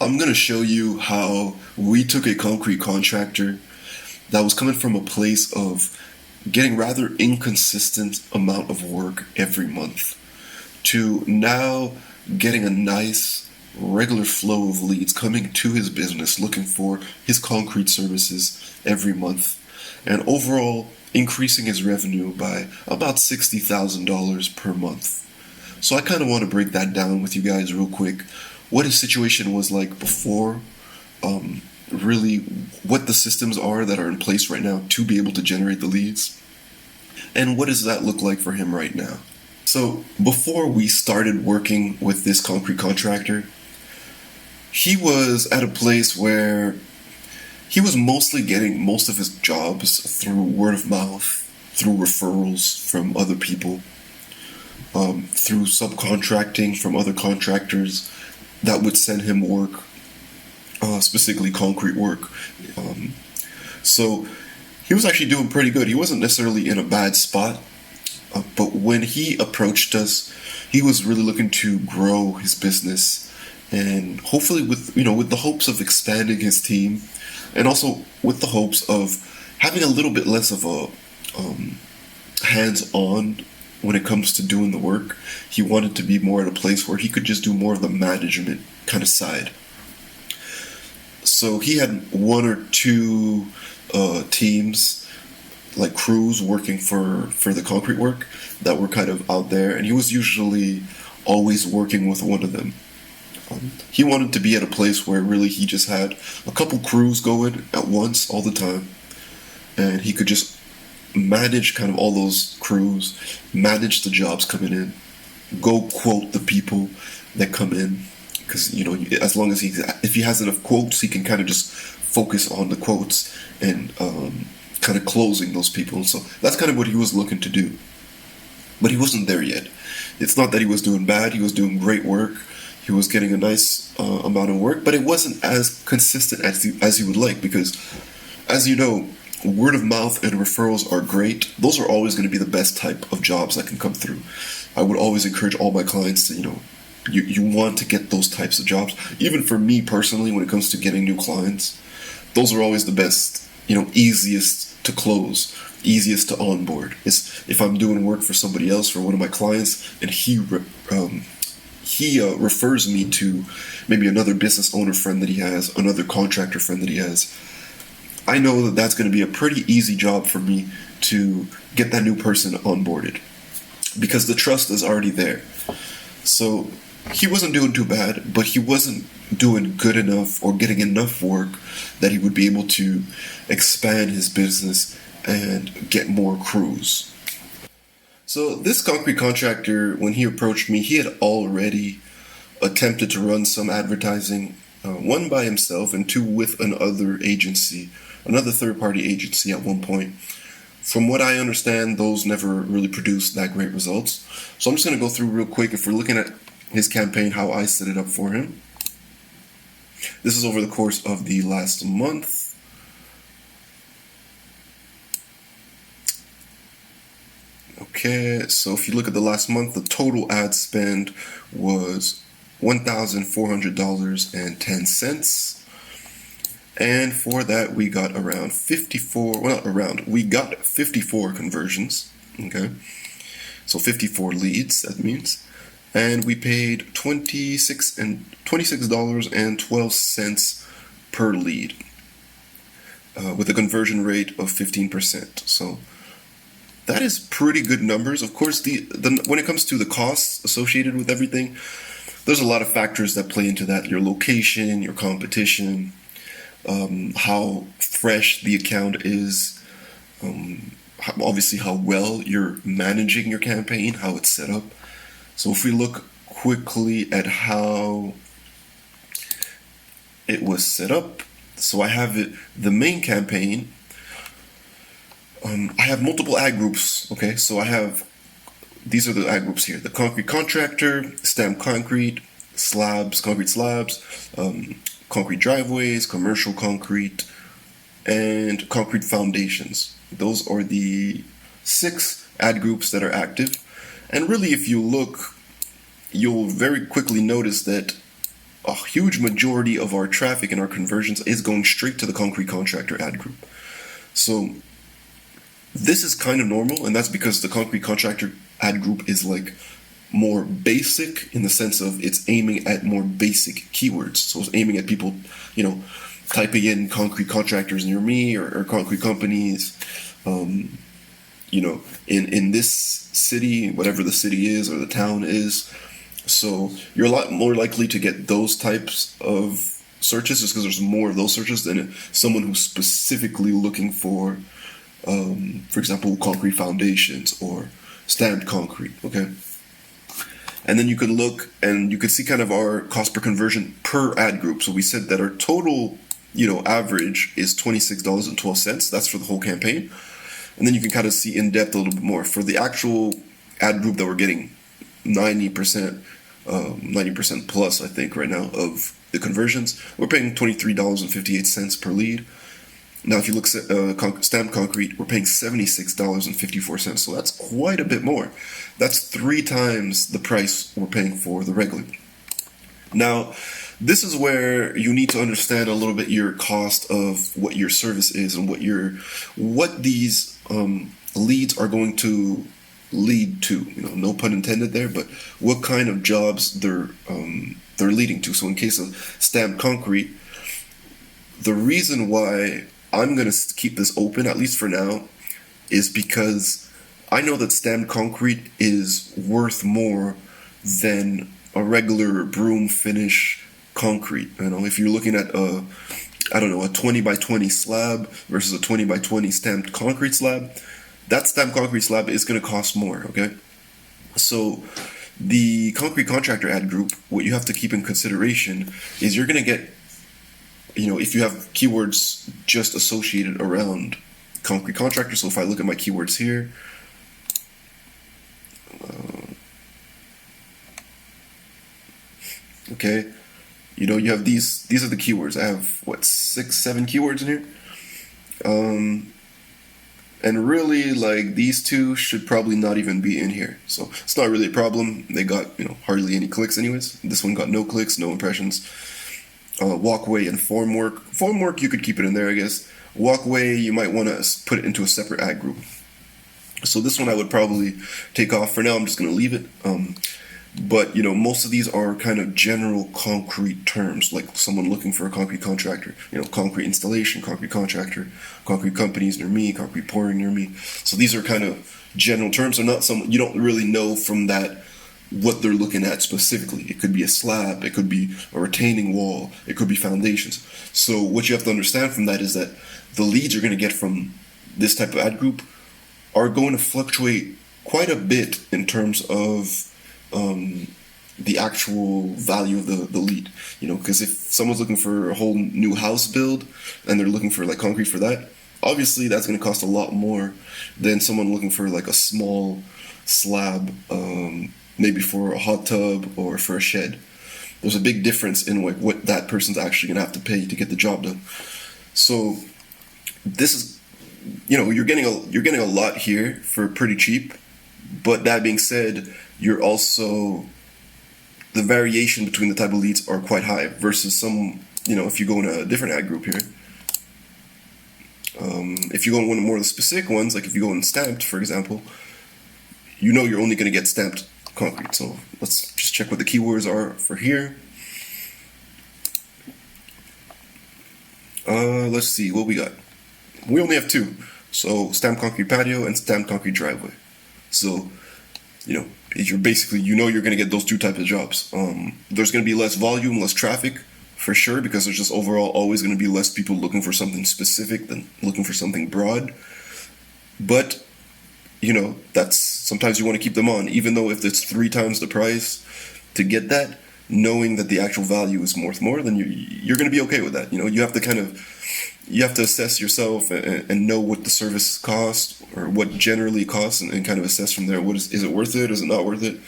I'm going to show you how we took a concrete contractor that was coming from a place of getting rather inconsistent amount of work every month to now getting a nice regular flow of leads coming to his business looking for his concrete services every month, and overall increasing his revenue by about $60,000 per month. So I kind of want to break that down with you guys real quick, what his situation was like before, really what the systems are that are in place right now to be able to generate the leads, and what does that look like for him right now. So before we started working with this concrete contractor, he was at a place where he was mostly getting most of his jobs through word of mouth, through referrals from other people, through subcontracting from other contractors that would send him work, specifically concrete work. So he was actually doing pretty good. He wasn't necessarily in a bad spot, but when he approached us, he was really looking to grow his business, and hopefully with the hopes of expanding his team, and also with the hopes of having a little bit less of a hands-on when it comes to doing the work. He wanted to be more at a place where he could just do more of the management kind of side. So he had one or two teams, like crews working for the concrete work that were kind of out there, and he was usually always working with one of them. He wanted to be at a place where really he just had a couple crews going at once all the time, and he could just manage kind of all those crews, manage the jobs coming in, go quote the people that come in, because as long as if he has enough quotes, he can kind of just focus on the quotes and kind of closing those people. So that's kind of what he was looking to do, but he wasn't there yet. It's not that he was doing bad. He was doing great work. He was getting a nice amount of work, but it wasn't as consistent as he would like, because, as you know, word of mouth and referrals are great. Those are always going to be the best type of jobs that can come through. I would always encourage all my clients to, you want to get those types of jobs. Even for me personally, when it comes to getting new clients, those are always the best, easiest to close, easiest to onboard. It's if I'm doing work for somebody else, for one of my clients, and he refers me to maybe another business owner friend that he has, another contractor friend that he has, I know that that's going to be a pretty easy job for me to get that new person onboarded, because the trust is already there. So he wasn't doing too bad, but he wasn't doing good enough or getting enough work that he would be able to expand his business and get more crews. So this concrete contractor, when he approached me, he had already attempted to run some advertising, one by himself and two with another third-party agency at one point. From what I understand, those never really produced that great results. So I'm just going to go through real quick, if we're looking at his campaign, how I set it up for him. This is over the course of the last month. Okay, so if you look at the last month, the total ad spend was $1,400.10. And for that, we got we got 54 conversions, okay? So 54 leads, that means. And we paid $26.12 per lead, with a conversion rate of 15%. So that is pretty good numbers. Of course, when it comes to the costs associated with everything, there's a lot of factors that play into that. Your location, your competition, how fresh the account is, obviously how well you're managing your campaign, how it's set up. So if we look quickly at how it was set up, so I have the main campaign. I have multiple ad groups, okay? So these are the ad groups here. The concrete contractor, stamped concrete, concrete slabs, concrete driveways, commercial concrete, and concrete foundations. Those are the 6 ad groups that are active. And really, if you look, you'll very quickly notice that a huge majority of our traffic and our conversions is going straight to the concrete contractor ad group. So this is kind of normal, and that's because the concrete contractor ad group is like more basic in the sense of it's aiming at more basic keywords. So it's aiming at people, typing in concrete contractors near me or concrete companies, in this city, whatever the city is or the town is. So you're a lot more likely to get those types of searches just because there's more of those searches than someone who's specifically looking for example, concrete foundations or stamped concrete, okay? And then you could look and you could see kind of our cost per conversion per ad group. So we said that our total, average is $26.12. That's for the whole campaign. And then you can kind of see in depth a little bit more. For the actual ad group that we're getting 90%, 90% plus, I think, right now of the conversions, we're paying $23.58 per lead. Now, if you look at stamped concrete, we're paying $76.54. So that's quite a bit more. That's 3 times the price we're paying for the regular. Now, this is where you need to understand a little bit your cost of what your service is and what these leads are going to lead to. No pun intended there, but what kind of jobs they're leading to. So in case of stamped concrete, the reason why I'm going to keep this open, at least for now, is because I know that stamped concrete is worth more than a regular broom finish concrete. If you're looking at a 20 by 20 slab versus a 20 by 20 stamped concrete slab, that stamped concrete slab is going to cost more, okay? So the concrete contractor ad group, what you have to keep in consideration is you're going to get, if you have keywords just associated around concrete contractor. So if I look at my keywords here, okay, you have these are the keywords. I have 6, 7 keywords in here. And really, like, these 2 should probably not even be in here. So it's not really a problem. They got, hardly any clicks anyways. This one got no clicks, no impressions. Walkway and formwork. Formwork, you could keep it in there, I guess. Walkway, you might want to put it into a separate ad group. So this one I would probably take off. For now, I'm just going to leave it. But, most of these are kind of general concrete terms, like someone looking for a concrete contractor, concrete installation, concrete contractor, concrete companies near me, concrete pouring near me. So these are kind of general terms. They're not some, you don't really know from that what they're looking at specifically. It could be a slab, it could be a retaining wall, it could be foundations. So what you have to understand from that is that the leads you're going to get from this type of ad group are going to fluctuate quite a bit in terms of the actual value of the lead. Because if someone's looking for a whole new house build and they're looking for like concrete for that, obviously that's going to cost a lot more than someone looking for like a small slab, maybe for a hot tub or for a shed. There's a big difference in like what that person's actually gonna have to pay to get the job done. So this is, you're getting a lot here for pretty cheap. But that being said, you're also, the variation between the type of leads are quite high versus some, if you go in a different ad group here. If you go in one of more of the specific ones, like if you go in stamped, for example, you're only going to get stamped concrete. So let's just check what the keywords are for here. Let's see what we got. We only have 2. So stamped concrete patio and stamped concrete driveway. So, you're basically, you're going to get those 2 types of jobs. There's going to be less volume, less traffic, for sure, because there's just overall always going to be less people looking for something specific than looking for something broad. But, that's, sometimes you want to keep them on, even though if it's 3 times the price to get that, knowing that the actual value is worth more, then you're going to be okay with that. You have to you have to assess yourself and know what the service costs or what generally costs and kind of assess from there. Is it worth it? Is it not worth it?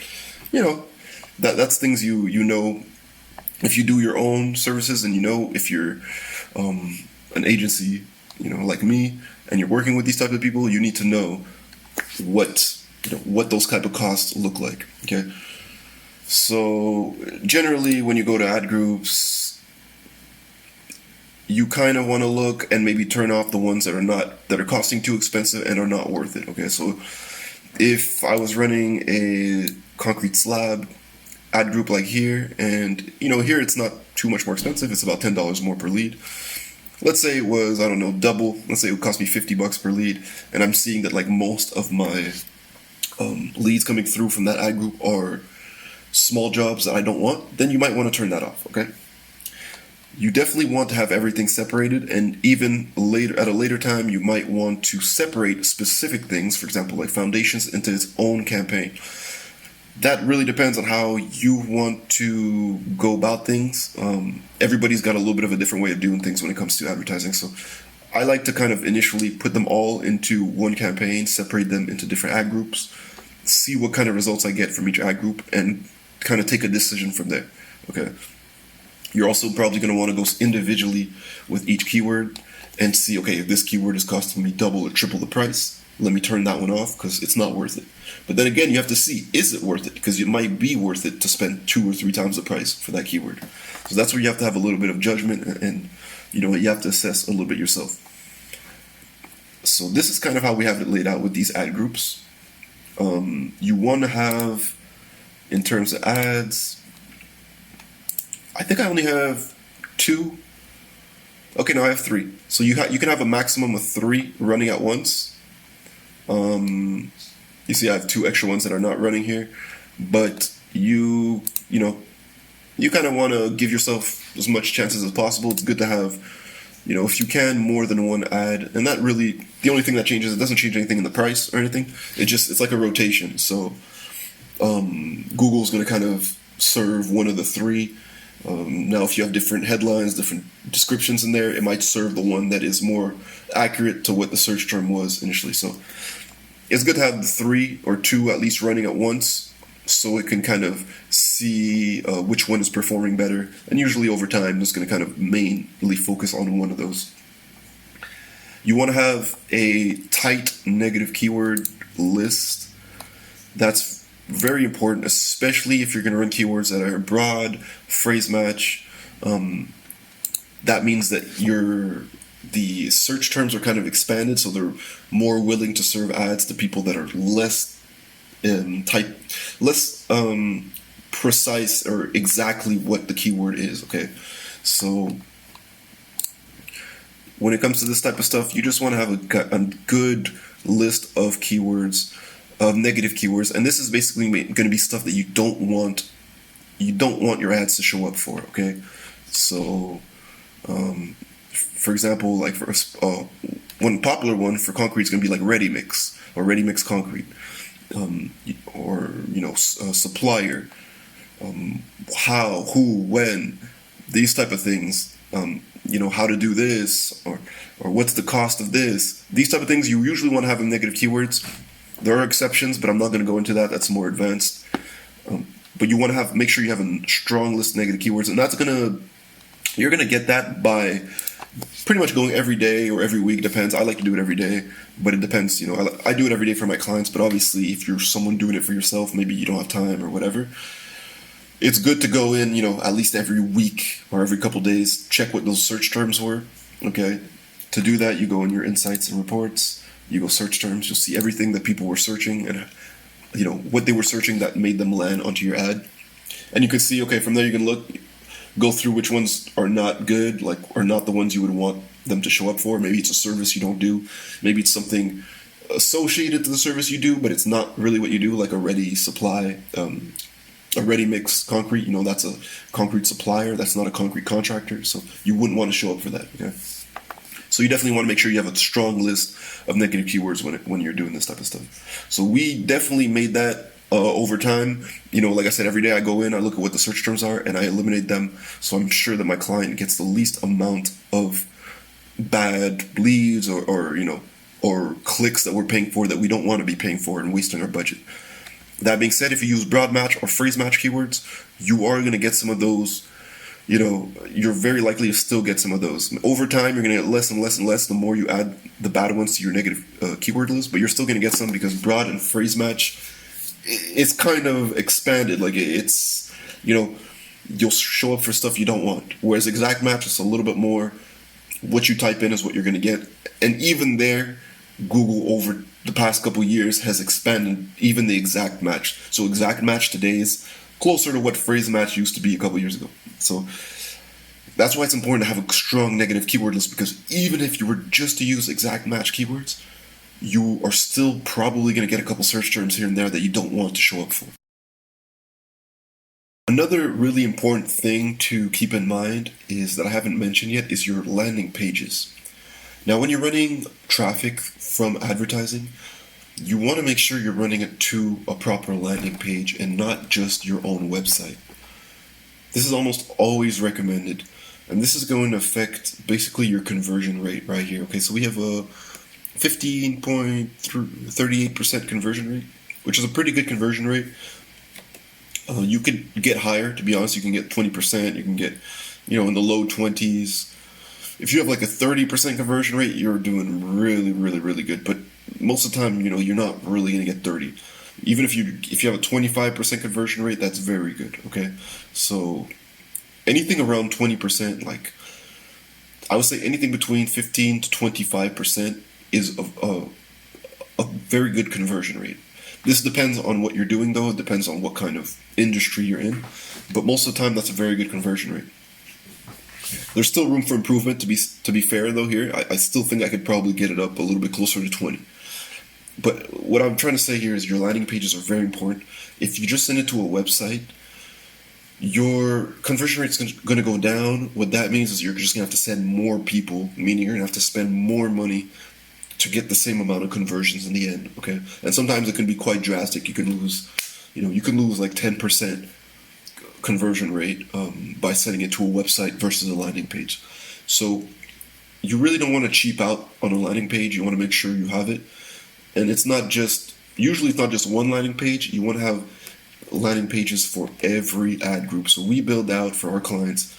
That's things you know if you do your own services, and if you're an agency, like me, and you're working with these type of people, you need to know what those type of costs look like. Okay. So generally, when you go to ad groups, you kind of want to look and maybe turn off the ones that are costing too expensive and are not worth it. Okay, so if I was running a concrete slab ad group like here, and here it's not too much more expensive, it's about $10 more per lead. Let's say it was, I don't know, double. Let's say it would cost me $50 per lead, and I'm seeing that like most of my leads coming through from that ad group are small jobs that I don't want. Then you might want to turn that off. Okay. You definitely want to have everything separated, and even later, at a later time, you might want to separate specific things, for example, like foundations, into its own campaign. That really depends on how you want to go about things. Everybody's got a little bit of a different way of doing things when it comes to advertising. So I like to kind of initially put them all into one campaign, separate them into different ad groups, see what kind of results I get from each ad group, and kind of take a decision from there. Okay. You're also probably going to want to go individually with each keyword and see, okay, if this keyword is costing me double or triple the price, let me turn that one off because it's not worth it. But then again, you have to see, is it worth it? Because it might be worth it to spend 2 or 3 times the price for that keyword. So that's where you have to have a little bit of judgment, and you have to assess a little bit yourself. So this is kind of how we have it laid out with these ad groups. You want to have, in terms of ads, I think I only have 2. Okay, no, I have 3. So you can have a maximum of 3 running at once. You see, I have 2 extra ones that are not running here, but you kind of want to give yourself as much chances as possible. It's good to have, if you can, more than one ad, and that really, the only thing that changes, it doesn't change anything in the price or anything. It's like a rotation. So Google's going to kind of serve one of the 3. Now, if you have different headlines, different descriptions in there, it might serve the one that is more accurate to what the search term was initially. So it's good to have the 3 or 2 at least running at once, so it can kind of see which one is performing better. And usually over time, it's going to kind of mainly focus on one of those. You want to have a tight negative keyword list. That's very important, especially if you're going to run keywords that are broad, phrase match. That means that the search terms are kind of expanded, so they're more willing to serve ads to people that are less precise or exactly what the keyword is. Okay, so when it comes to this type of stuff, you just want to have a good list of keywords, of negative keywords, and this is basically going to be stuff that you don't want your ads to show up for. Okay, so for example, like for one popular one for concrete is going to be like ready mix or ready mix concrete, or supplier, how, who, when, these type of things. How to do this, or what's the cost of this. These type of things you usually want to have in negative keywords. There are exceptions, but I'm not going to go into that. That's more advanced. But you want to make sure you have a strong list of negative keywords, and you're gonna get that by pretty much going every day or every week. Depends. I like to do it every day, but it depends. I do it every day for my clients. But obviously, if you're someone doing it for yourself, maybe you don't have time or whatever. It's good to go in, at least every week or every couple days, check what those search terms were. Okay. To do that, you go in your insights and reports. You go search terms. You'll see everything that people were searching and what they were searching that made them land onto your ad. And you can see, okay, from there you can go through which ones are not good, or not the ones you would want them to show up for. Maybe it's a service you don't do. Maybe it's something associated to the service you do, but it's not really what you do, like a ready supply, a ready mix concrete. That's a concrete supplier. That's not a concrete contractor. So you wouldn't want to show up for that. Okay. So you definitely want to make sure you have a strong list of negative keywords when you're doing this type of stuff. So we definitely made that over time. Like I said, every day I go in, I look at what the search terms are, and I eliminate them. So I'm sure that my client gets the least amount of bad leads or clicks that we're paying for that we don't want to be paying for and wasting our budget. That being said, if you use broad match or phrase match keywords, you are going to get some of those. You're very likely to still get some of those. Over time, you're going to get less and less and less the more you add the bad ones to your negative keyword list, but you're still going to get some because broad and phrase match, it's kind of expanded. Like it's you'll show up for stuff you don't want. Whereas exact match is a little bit more, what you type in is what you're going to get. And even there, Google over the past couple years has expanded even the exact match. So exact match today is closer to what phrase match used to be a couple years ago. So that's why it's important to have a strong negative keyword list, because even if you were just to use exact match keywords, you are still probably going to get a couple search terms here and there that you don't want to show up for. Another really important thing to keep in mind is that I haven't mentioned yet is your landing pages. Now, when you're running traffic from advertising, you want to make sure you're running it to a proper landing page and not just your own website. This is almost always recommended, and this is going to affect basically your conversion rate right here. Okay, so we have a 15.38% conversion rate, which is a pretty good conversion rate. You could get higher, to be honest. You can get 20%, you can get, in the low 20s. If you have like a 30% conversion rate, you're doing really, really, really good. But most of the time, you're not really going to get 30. Even if you have a 25% conversion rate, that's very good, okay? So anything around 20%, like I would say anything between 15 to 25% is a very good conversion rate. This depends on what you're doing, though. It depends on what kind of industry you're in. But most of the time, that's a very good conversion rate. There's still room for improvement, to be fair, though, here. I still think I could probably get it up a little bit closer to 20. But what I'm trying to say here is your landing pages are very important. If you just send it to a website, your conversion rate's going to go down. What that means is you're just going to have to send more people, meaning you're going to have to spend more money to get the same amount of conversions in the end, okay? And sometimes it can be quite drastic. You can lose like 10% conversion rate by sending it to a website versus a landing page. So you really don't want to cheap out on a landing page. You want to make sure you have it. And usually it's not just one landing page. You want to have landing pages for every ad group. So we build out for our clients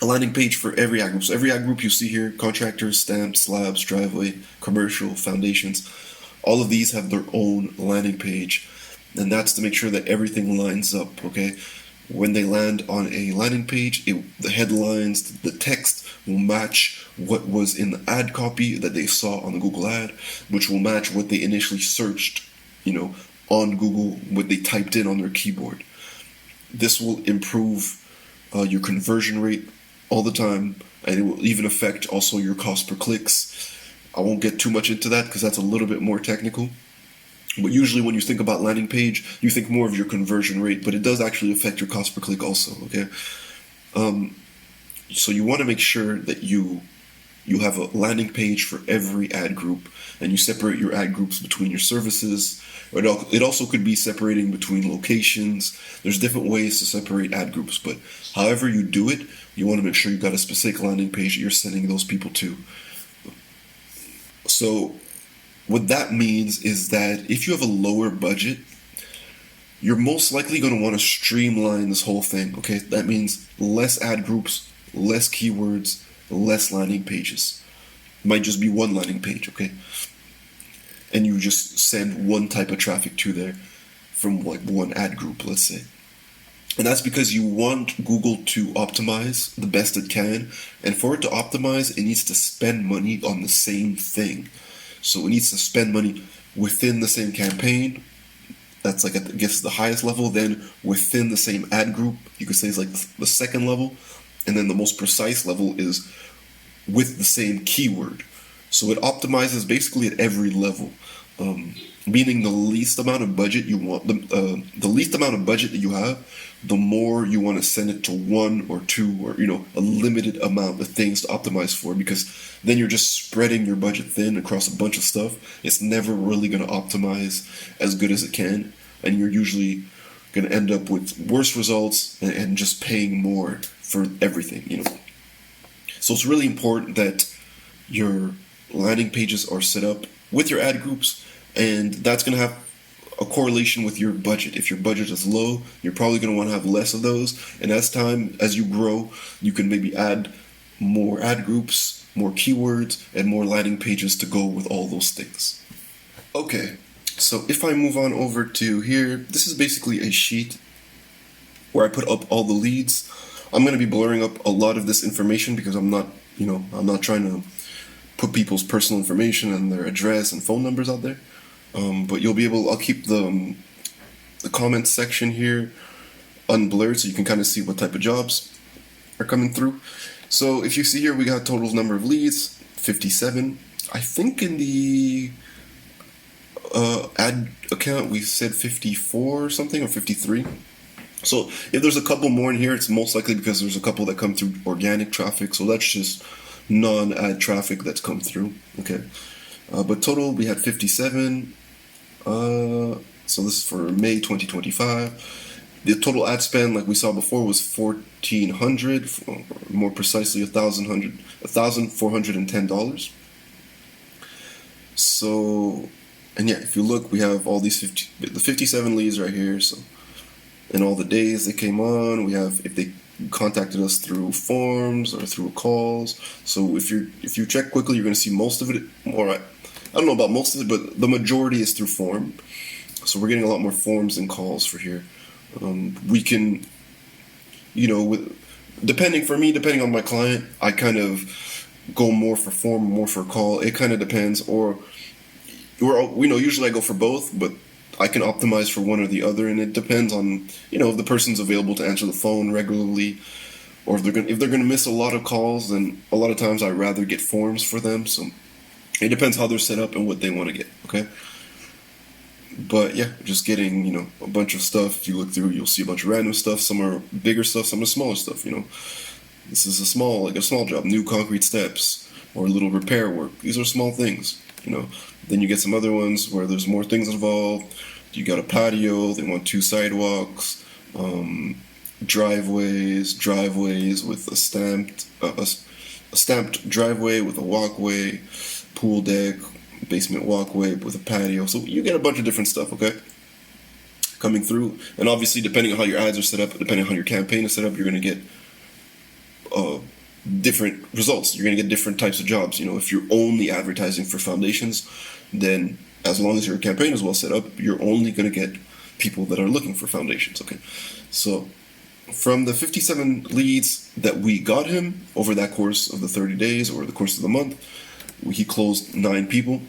a landing page for every ad group. So every ad group you see here, contractors, stamps, slabs, driveway, commercial, foundations, all of these have their own landing page. And that's to make sure that everything lines up, okay? When they land on a landing page, the headlines, the text will match what was in the ad copy that they saw on the Google ad, which will match what they initially searched, on Google, what they typed in on their keyboard. This will improve your conversion rate all the time, and it will even affect also your cost per clicks. I won't get too much into that because that's a little bit more technical. But usually when you think about landing page, you think more of your conversion rate, but it does actually affect your cost per click also, okay? So you want to make sure that you have a landing page for every ad group, and you separate your ad groups between your services. It also could be separating between locations. There's different ways to separate ad groups, but however you do it, you want to make sure you've got a specific landing page that you're sending those people to. So what that means is that if you have a lower budget, you're most likely going to want to streamline this whole thing, okay? That means less ad groups, less keywords, less landing pages. It might just be one landing page, okay? And you just send one type of traffic to there from like one ad group, let's say. And that's because you want Google to optimize the best it can. And for it to optimize, it needs to spend money on the same thing. So it needs to spend money within the same campaign. That's like, I guess, the highest level. Then within the same ad group, you could say it's like the second level. And then the most precise level is with the same keyword. So it optimizes basically at every level. Meaning the least amount of budget you want, the least amount of budget that you have, the more you want to send it to one or two or, a limited amount of things to optimize for, because then you're just spreading your budget thin across a bunch of stuff. It's never really going to optimize as good as it can, and you're usually going to end up with worse results and just paying more for everything, So it's really important that your landing pages are set up with your ad groups, and that's going to have a correlation with your budget. If your budget is low, you're probably going to want to have less of those, and as you grow, you can maybe add more ad groups, more keywords, and more landing pages to go with all those things. Okay, so if I move on over to here, this is basically a sheet where I put up all the leads. I'm going to be blurring up a lot of this information because I'm not trying to put people's personal information and their address and phone numbers out there. But you'll be able, I'll keep the comments section here unblurred so you can kind of see what type of jobs are coming through. So if you see here, we got total number of leads, 57. I think in the ad account we said 54 or something, or 53. So if there's a couple more in here, it's most likely because there's a couple that come through organic traffic. So that's just non-ad traffic that's come through. Okay, but total we had 57. So this is for May 2025. The total ad spend, like we saw before, was $1,400, more precisely $1,410. So, and yeah, if you look, we have all these 57 leads right here. So, and all the days they came on. We have if they contacted us through forms or through calls. So if you check quickly, you're going to see most of it. Or I don't know about most of it, but the majority is through form. So we're getting a lot more forms and calls for here. We can, depending on my client, I kind of go more for form, more for call. It kind of depends, usually I go for both, but I can optimize for one or the other, and it depends on, if the person's available to answer the phone regularly, or if they're gonna miss a lot of calls, then a lot of times I'd rather get forms for them. So it depends how they're set up and what they want to get. Okay. But yeah, just getting, a bunch of stuff. If you look through, you'll see a bunch of random stuff. Some are bigger stuff, some are smaller stuff, This is a small job, new concrete steps, or a little repair work. These are small things, Then you get some other ones where there's more things involved. You got a patio, they want 2 sidewalks, driveways with a stamped driveway with a walkway, pool deck, basement walkway with a patio. So you get a bunch of different stuff, okay, coming through. And obviously, depending on how your ads are set up, depending on how your campaign is set up, you're going to get different results. You're going to get different types of jobs. If you're only advertising for foundations, then as long as your campaign is well set up, you're only going to get people that are looking for foundations, okay? So from the 57 leads that we got him over that course of the 30 days or the course of the month, he closed 9 people.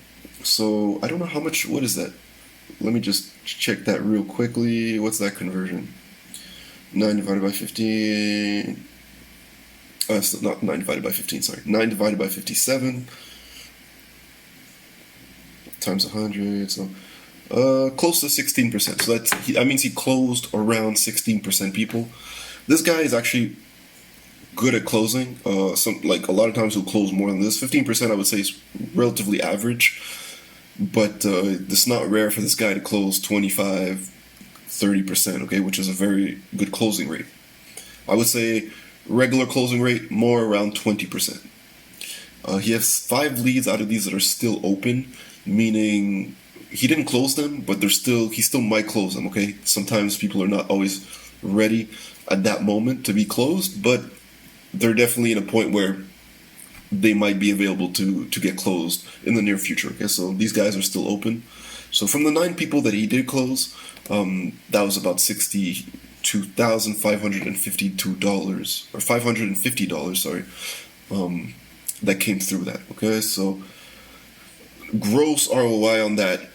So I don't know how much, what is that? Let me just check that real quickly. What's that conversion? 9 divided by 15. It's not 9 divided by 15, sorry. 9 divided by 57 times 100. So close to 16%. So that means he closed around 16% people. This guy is actually good at closing. A lot of times he'll close more than this. 15% I would say is relatively average, but it's not rare for this guy to close 25-30%, okay, which is a very good closing rate. I would say regular closing rate more around 20%. He has 5 leads out of these that are still open, meaning he didn't close them, but he still might close them, okay? Sometimes people are not always ready at that moment to be closed, but they're definitely in a point where they might be available to get closed in the near future. Okay, so these guys are still open. So from the 9 people that he did close, that was about $62,552 or $550, sorry, that came through that. Okay, so gross ROI on that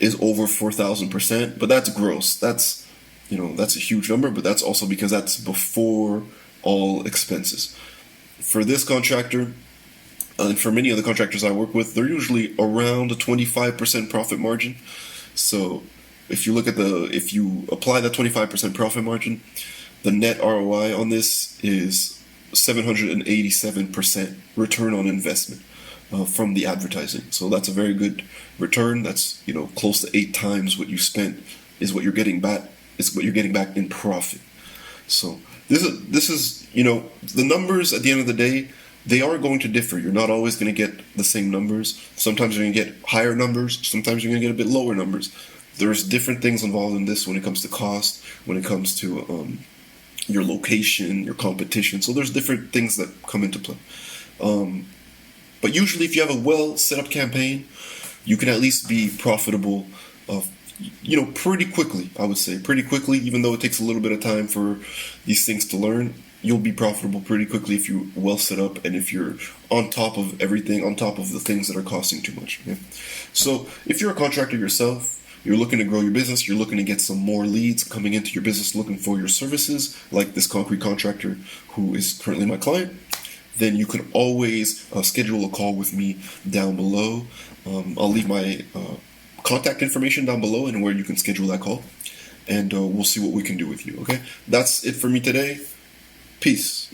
is over 4,000%, but that's gross. That's that's a huge number, but that's also because that's before all expenses. For this contractor, and for many of the contractors I work with, they're usually around a 25% profit margin. So if you apply that 25% profit margin, the net ROI on this is 787% return on investment from the advertising. So that's a very good return. That's close to 8 times what you spent is what you're getting back. Is what you're getting back in profit. So this is the numbers at the end of the day, they are going to differ. You're not always going to get the same numbers. Sometimes you're going to get higher numbers. Sometimes you're going to get a bit lower numbers. There's different things involved in this when it comes to cost, when it comes to your location, your competition. So there's different things that come into play. But usually if you have a well set up campaign, you can at least be profitable pretty quickly. I would say pretty quickly, even though it takes a little bit of time for these things to learn. You'll be profitable pretty quickly if you're well set up and if you're on top of everything, on top of the things that are costing too much. Okay? So if you're a contractor yourself, you're looking to grow your business, you're looking to get some more leads coming into your business looking for your services, like this concrete contractor who is currently my client, then you can always schedule a call with me down below. I'll leave my contact information down below and where you can schedule that call, and we'll see what we can do with you. Okay, that's it for me today. Peace.